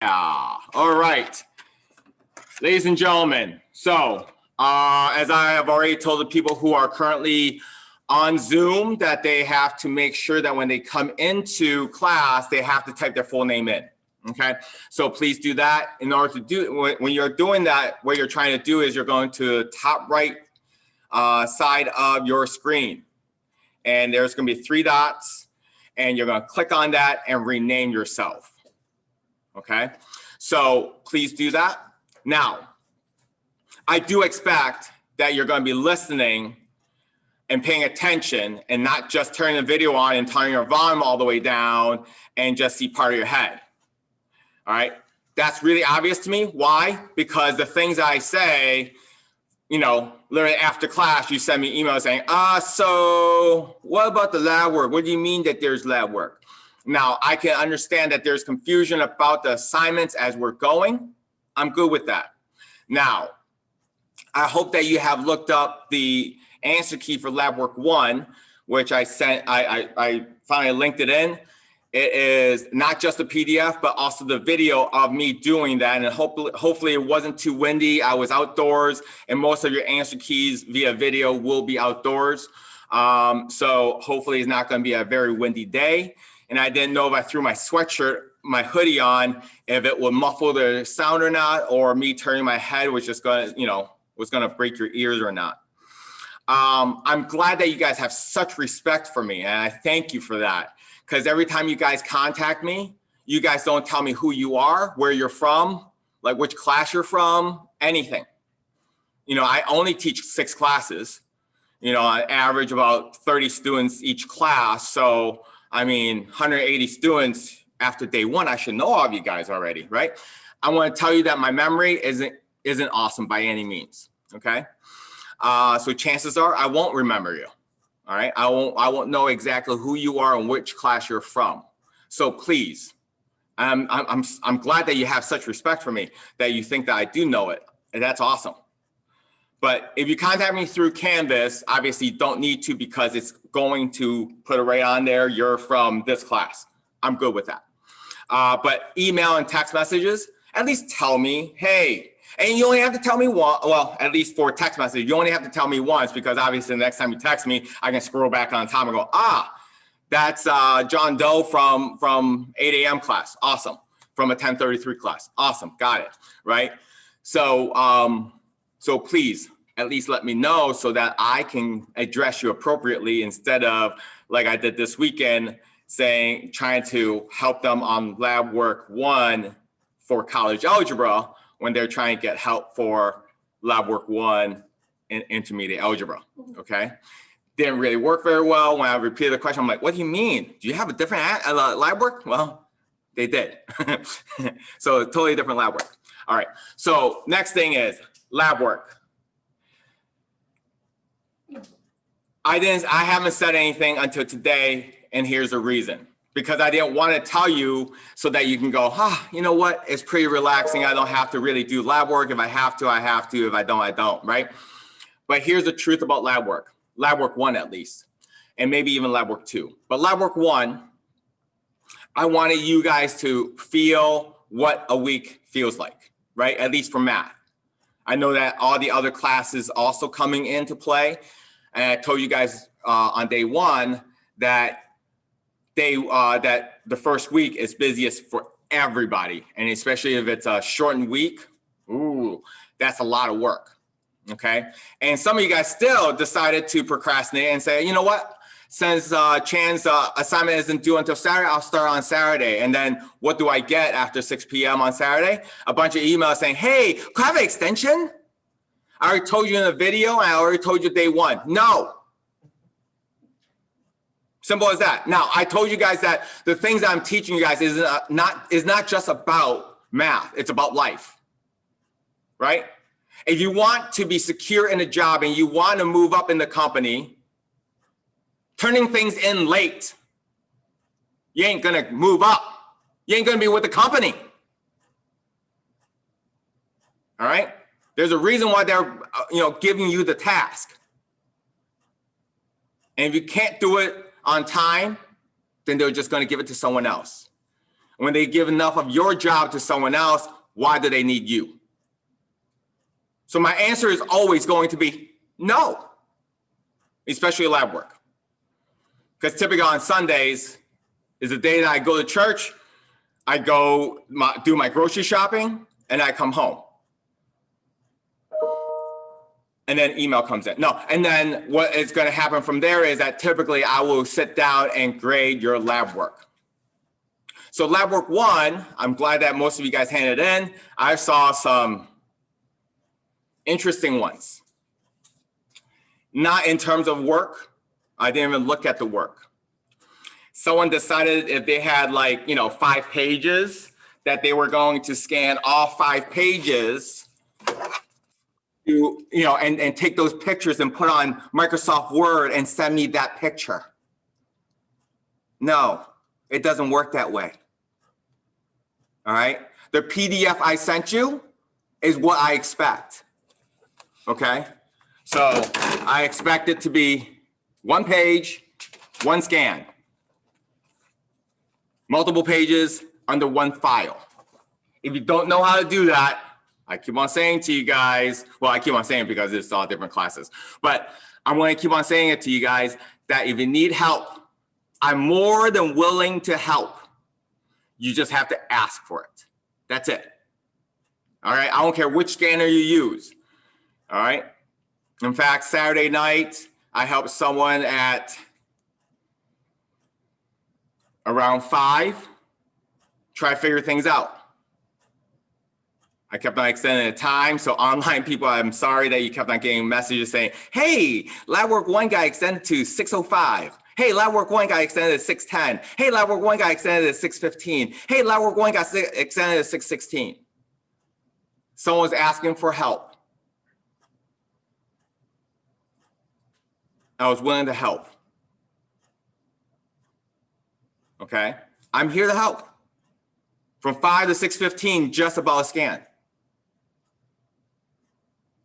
All right, ladies and gentlemen. So as I have already told the people who are currently on Zoom that they have to make sure that when they come into class, they have to type their full name in. Okay, so please do that. In order to do, when you're doing that, what you're trying to do is you're going to the top right side of your screen. And there's going to be 3 dots, and you're going to click on that and rename yourself. Okay, so please do that. Now, I do expect that you're going to be listening and paying attention and not just turning the video on and turning your volume all the way down and just see part of your head. All right, that's really obvious to me. Why? Because the things I say, you know, literally after class, you send me emails saying, so what about the lab work? What do you mean that there's lab work? Now, I can understand that there's confusion about the assignments as we're going. I'm good with that. Now, I hope that you have looked up the answer key for LabWork 1, which I sent, I finally linked it in. It is not just a PDF, but also the video of me doing that. And hopefully it wasn't too windy. I was outdoors, and most of your answer keys via video will be outdoors. So hopefully it's not going to be a very windy day. And I didn't know if I threw my sweatshirt, my hoodie on, if it would muffle the sound or not, or me turning my head was just going to, you know, was going to break your ears or not. I'm glad that you guys have such respect for me, and I thank you for that. Because every time you guys contact me, you guys don't tell me who you are, where you're from, like which class you're from, anything. You know, I only teach 6 classes, you know, on average about 30 students each class. So, I mean, 180 students after day 1, I should know all of you guys already, right? I want to tell you that my memory isn't awesome by any means, okay? So chances are I won't remember you. All right, I won't know exactly who you are and which class you're from. So please, I'm glad that you have such respect for me that you think that I do know it, and that's awesome. But if you contact me through Canvas, obviously you don't need to, because it's going to put it right on there. You're from this class. I'm good with that. But email and text messages, at least tell me, hey. And you only have to tell me one, well, at least for text message, you only have to tell me once, because obviously the next time you text me, I can scroll back on top and go, that's John Doe from 8 a.m. class. Awesome. From a 1033 class. Awesome. Got it. Right. So, so please at least let me know so that I can address you appropriately, instead of like I did this weekend trying to help them on LabWork 1 for college algebra, when they're trying to get help for LabWork 1 in intermediate algebra, okay? Didn't really work very well. When I repeated the question, I'm like, what do you mean? Do you have a different LabWork? Well, they did. So totally different LabWork. All right, so next thing is LabWork. I haven't said anything until today, and here's the reason. Because I didn't want to tell you so that you can go, you know what? It's pretty relaxing. I don't have to really do lab work. If I have to, I have to. If I don't, I don't, right? But here's the truth about LabWork 1 at least, and maybe even LabWork 2. But LabWork 1, I wanted you guys to feel what a week feels like, right? At least for math. I know that all the other classes also coming into play. And I told you guys on day 1 that that the first week is busiest for everybody, and especially if it's a shortened week. Ooh, that's a lot of work. Okay, and some of you guys still decided to procrastinate and say, you know what? Since Chan's assignment isn't due until Saturday, I'll start on Saturday. And then what do I get after 6 p.m. on Saturday? A bunch of emails saying, hey, can I have an extension? I already told you in the video, and I already told you day 1. No. Simple as that. Now, I told you guys that the things I'm teaching you guys is not just about math. It's about life, right? If you want to be secure in a job and you want to move up in the company, turning things in late, you ain't going to move up. You ain't going to be with the company. All right? There's a reason why they're giving you the task. And if you can't do it on time, then they're just going to give it to someone else. When they give enough of your job to someone else, why do they need you? So my answer is always going to be no, especially lab work. Because typically on Sundays is the day that I go to church, I go do my grocery shopping, and I come home. And then email comes in. No, and then what is going to happen from there is that typically I will sit down and grade your lab work. So LabWork 1, I'm glad that most of you guys handed in. I saw some interesting ones. Not in terms of work. I didn't even look at the work. Someone decided if they had 5 pages that they were going to scan all 5 pages to, and take those pictures and put on Microsoft Word and send me that picture. No, it doesn't work that way. All right. The PDF I sent you is what I expect. Okay. So I expect it to be 1 page, 1 scan, multiple pages under 1 file. If you don't know how to do that, I keep on saying to you guys, well, I keep on saying it because it's all different classes, but I'm going to keep on saying it to you guys that if you need help, I'm more than willing to help. You just have to ask for it. That's it. All right. I don't care which scanner you use. All right. In fact, Saturday night, I helped someone at around 5 try to figure things out. I kept on extending the time. So online people, I'm sorry that you kept on getting messages saying, hey, LabWork 1 got extended to 6:05. Hey, LabWork 1 got extended to 6:10. Hey, LabWork 1 got extended to 6:15. Hey, LabWork 1 got extended to 6:16. Someone's asking for help. I was willing to help. Okay, I'm here to help. From 5 to 6:15, just about a scan.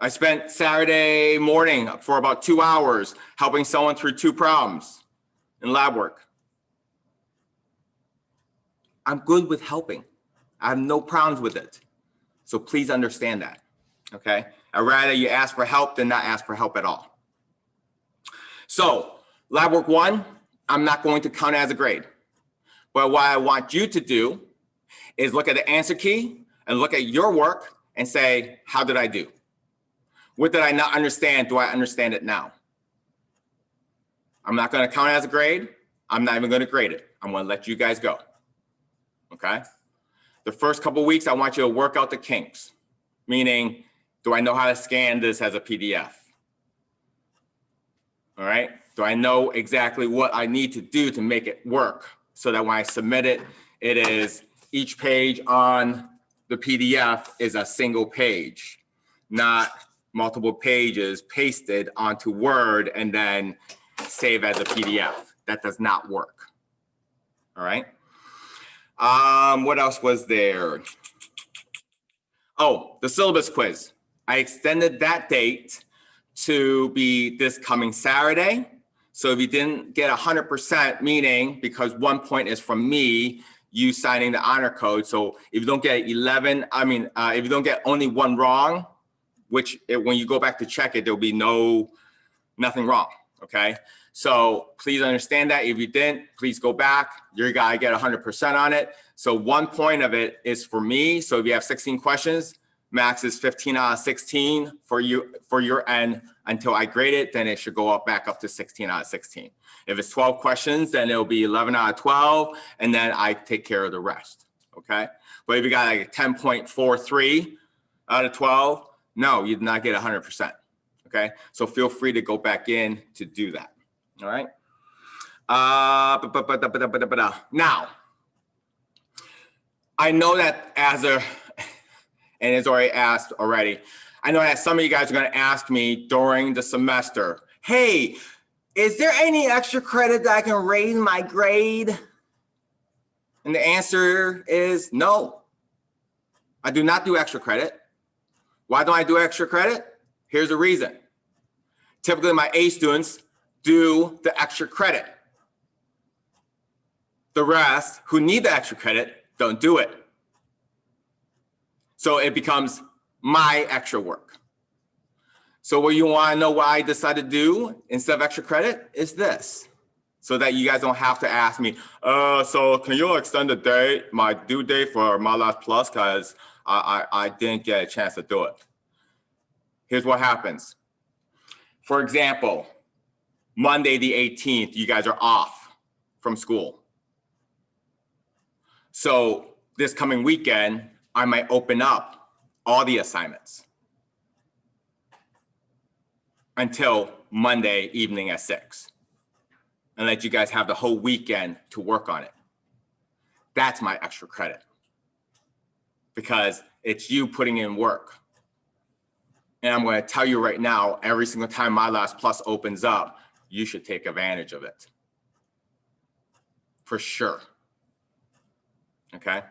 I spent Saturday morning for about 2 hours helping someone through 2 problems in lab work. I'm good with helping. I have no problems with it. So please understand that, okay? I'd rather you ask for help than not ask for help at all. So LabWork 1, I'm not going to count it as a grade. But what I want you to do is look at the answer key and look at your work and say, how did I do? What did I not understand? Do I understand it now? I'm not going to count it as a grade. I'm not even going to grade it. I'm going to let you guys go. Okay? The first couple of weeks, I want you to work out the kinks, meaning, do I know how to scan this as a PDF? All right? Do I know exactly what I need to do to make it work so that when I submit it, it is each page on the PDF is a single page, not multiple pages pasted onto Word and then save as a PDF. That does not work. All right. What else was there? Oh, the syllabus quiz. I extended that date to be this coming Saturday. So if you didn't get 100%, meaning because 1 point is from me, you signing the honor code. So if you don't get if you don't get only 1 wrong, which when you go back to check it, there'll be nothing wrong, okay? So please understand that. If you didn't, please go back. You're gonna get 100% on it. So 1 point of it is for me. So if you have 16 questions, max is 15 out of 16 for your end until I grade it, then it should go back up to 16 out of 16. If it's 12 questions, then it'll be 11 out of 12, and then I take care of the rest, okay? But if you got like a 10.43 out of 12, no, you did not get 100%, okay? So feel free to go back in to do that, all right? Now, I know that and it's already asked already, I know that some of you guys are gonna ask me during the semester, hey, is there any extra credit that I can raise my grade? And the answer is no. I do not do extra credit. Why don't I do extra credit? Here's the reason. Typically my A students do the extra credit. The rest who need the extra credit don't do it. So it becomes my extra work. So what you want to know what I decided to do instead of extra credit is this, so that you guys don't have to ask me, so can you extend the date, my due date for My Labs Plus, because I didn't get a chance to do it. Here's what happens. For example, Monday the 18th, you guys are off from school. So this coming weekend, I might open up all the assignments until Monday evening at 6 and let you guys have the whole weekend to work on it. That's my extra credit because it's you putting in work. And I'm going to tell you right now, every single time My Labs Plus opens up, you should take advantage of it. For sure. Okay?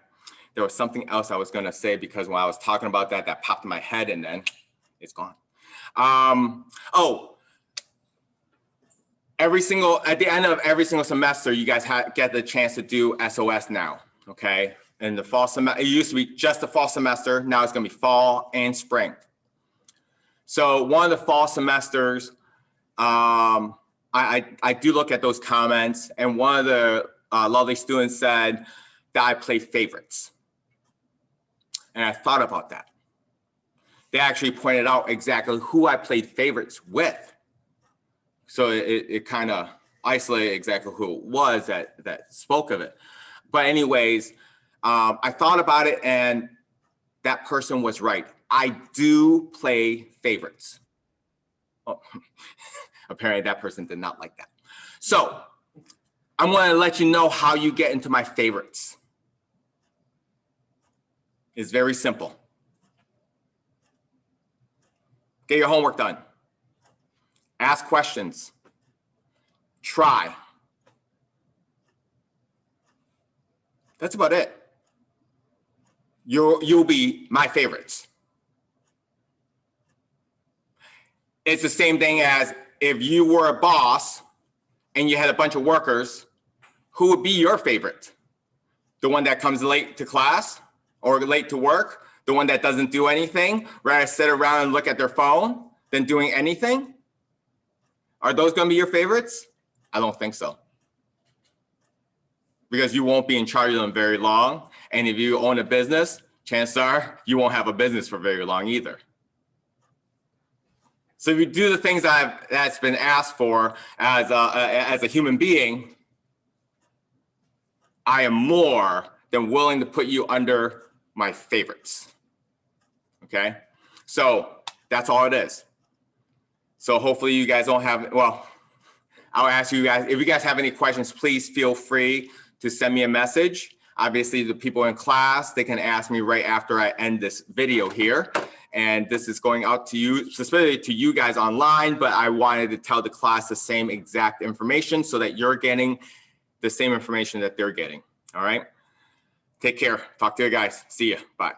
There was something else I was going to say because when I was talking about that, that popped in my head and then it's gone. At the end of every single semester, you guys get the chance to do SOS now, okay? In the fall semester, it used to be just the fall semester. Now it's gonna be fall and spring. So one of the fall semesters, I do look at those comments, and one of the lovely students said that I play favorites. And I thought about that. They actually pointed out exactly who I played favorites with. So it kind of isolated exactly who it was that spoke of it. But anyways, I thought about it and that person was right. I do play favorites. Oh, apparently that person did not like that. So I'm going to let you know how you get into my favorites. It's very simple. Get your homework done. Ask questions. Try. That's about it. You'll be my favorites. It's the same thing as if you were a boss and you had a bunch of workers, who would be your favorite? The one that comes late to class or late to work? The one that doesn't do anything, rather sit around and look at their phone than doing anything? Are those going to be your favorites? I don't think so. Because you won't be in charge of them very long. And if you own a business, chances are you won't have a business for very long either. So if you do the things that's been asked for as a human being, I am more than willing to put you under my favorites. Okay? So that's all it is. So hopefully you guys don't have, well, I'll ask you guys, if you guys have any questions, please feel free to send me a message. Obviously, the people in class, they can ask me right after I end this video here. And this is going out to you, specifically to you guys online, but I wanted to tell the class the same exact information so that you're getting the same information that they're getting. All right? Take care. Talk to you guys. See ya. Bye.